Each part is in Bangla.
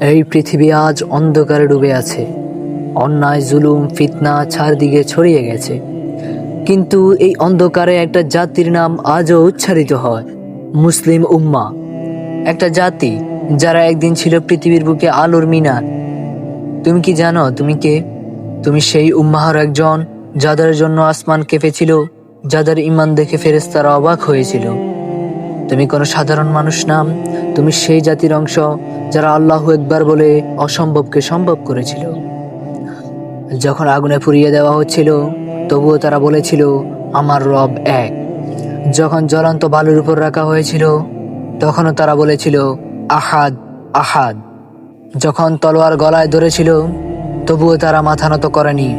এই পৃথিবী আজ অন্ধকারে ডুবে আছে। অন্যায়, জুলুম, ফিতনা চারদিকে ছড়িয়ে গেছে। কিন্তু এই অন্ধকারে একটা জাতির নাম আজও উচ্চারিত হয়, মুসলিম উম্মাহ। একটা জাতি যারা একদিন ছিল পৃথিবীর বুকে আলোর মিনার। তুমি কি জানো তুমি কে? তুমি সেই উম্মাহর একজন, যাদের জন্য আসমান কেঁপেছিল, যাদের ঈমান দেখে ফেরেশতারা অবাক হয়েছিল। তুমি কোনো সাধারণ মানুষ নাম, তুমি সেই জাতির অংশ যারা আল্লাহু আকবার বলে অসম্ভবকে সম্ভব করেছিল। যখন আগুনে পুড়িয়ে দেওয়া হচ্ছিল, তবুও তারা বলেছিল, আমার রব এক। যখন জ্বলন্ত বালুর উপর রাখা হয়েছিল, তখনও তারা বলেছিল, আহাদ আহাদ। যখন তলোয়ার গলায় ধরেছিল, তবুও তারা মাথা নত করেনি।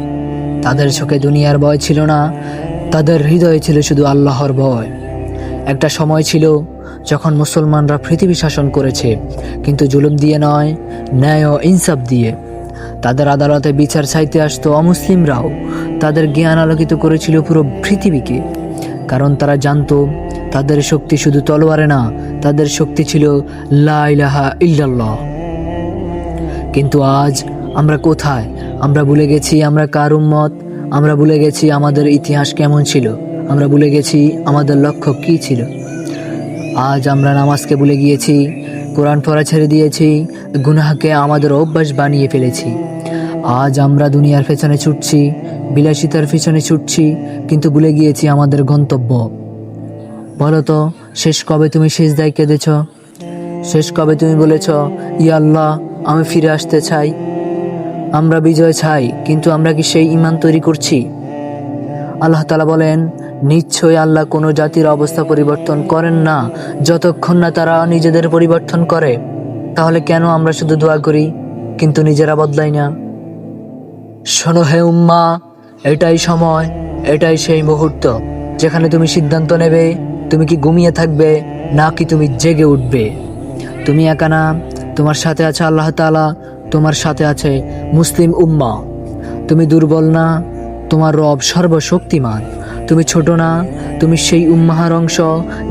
তাদের চোখে দুনিয়ার ভয় ছিল না, তাদের হৃদয়ে ছিল শুধু আল্লাহর ভয়। একটা সময় ছিল যখন মুসলমানরা পৃথিবী শাসন করেছে, কিন্তু জুলুম দিয়ে নয়, ন্যায় ও ইনসাফ দিয়ে। তাদের আদালতে বিচার চাইতে আসতো অমুসলিমরাও। তাদের জ্ঞান আলোকিত করেছিল পুরো পৃথিবীকে, কারণ তারা জানতো তাদের শক্তি শুধু তলোয়ারে না, তাদের শক্তি ছিল লা ইলাহা ইল্লাল্লাহ। কিন্তু আজ আমরা কোথায়? আমরা ভুলে গেছি আমরা কার উম্মত। আমরা ভুলে গেছি আমাদের ইতিহাস কেমন ছিল। আমরা ভুলে গেছি আমাদের লক্ষ্য কী ছিল। আজ আমরা নামাজকে ভুলে গিয়েছি, কোরআন পড়া ছেড়ে দিয়েছি, গুনাহকে আমাদের অভ্যাস বানিয়ে ফেলেছি। আজ আমরা দুনিয়ার পেছনে ছুটছি, বিলাসিতার পেছনে ছুটছি, কিন্তু ভুলে গিয়েছি আমাদের গন্তব্য। বলো তো, শেষ কবে তুমি সিজদায় কেঁদেছ? শেষ কবে তুমি বলেছ, ইয়া আল্লাহ, আমি ফিরে আসতে চাই? আমরা বিজয় চাই, কিন্তু আমরা কি সেই ঈমান তৈরি করছি? আল্লাহ তাআলা বলেন, নিশ্চয়ই আল্লাহ কোনো জাতির অবস্থা পরিবর্তন করেন না যতক্ষণ না তারা নিজেদের পরিবর্তন করে। তাহলে কেন আমরা শুধু দোয়া করি কিন্তু নিজেরা বদলাই না? শোনো হে উম্মাহ, এটাই সময়, এটাই সেই মুহূর্ত যেখানে তুমি সিদ্ধান্ত নেবে, তুমি কি ঘুমিয়ে থাকবে নাকি তুমি জেগে উঠবে। তুমি একা না, তোমার সাথে আছে আল্লাহ তাআলা, তোমার সাথে আছে মুসলিম উম্মাহ। তুমি দুর্বল না, তোমার রব সর্বশক্তিমান। তুমি ছোট না, তুমি সেই উম্মাহর অংশ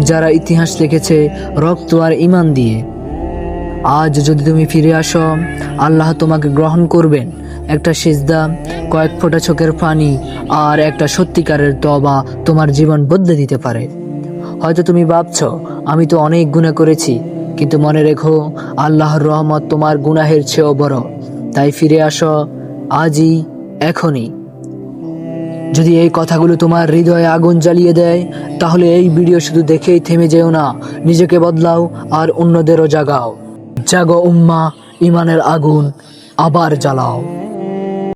যারা ইতিহাস লিখেছে রক্ত আর ঈমান দিয়ে। আজ যদি তুমি ফিরে আসো, আল্লাহ তোমাকে গ্রহণ করবেন। একটা সিজদা, কয়েক ফোঁটা চোখের পানি আর একটা সত্যিকারের তওবা তোমার জীবন বদলে দিতে পারে। হয়তো তুমি ভাবছো, আমি তো অনেক গুনাহ করেছি, কিন্তু মনে রেখো, আল্লাহর রহমত তোমার গুনাহের চেয়েও বড়। তাই ফিরে আসো, আজই, এখনই। যদি এই কথাগুলো তোমার হৃদয়ে আগুন জ্বালিয়ে দেয়, তাহলে এই ভিডিও শুধু দেখেই থেমে যেও না, নিজেকে বদলাও আর অন্যদেরও জাগাও। জাগো উম্মাহ, ঈমানের আগুন আবার জ্বালাও।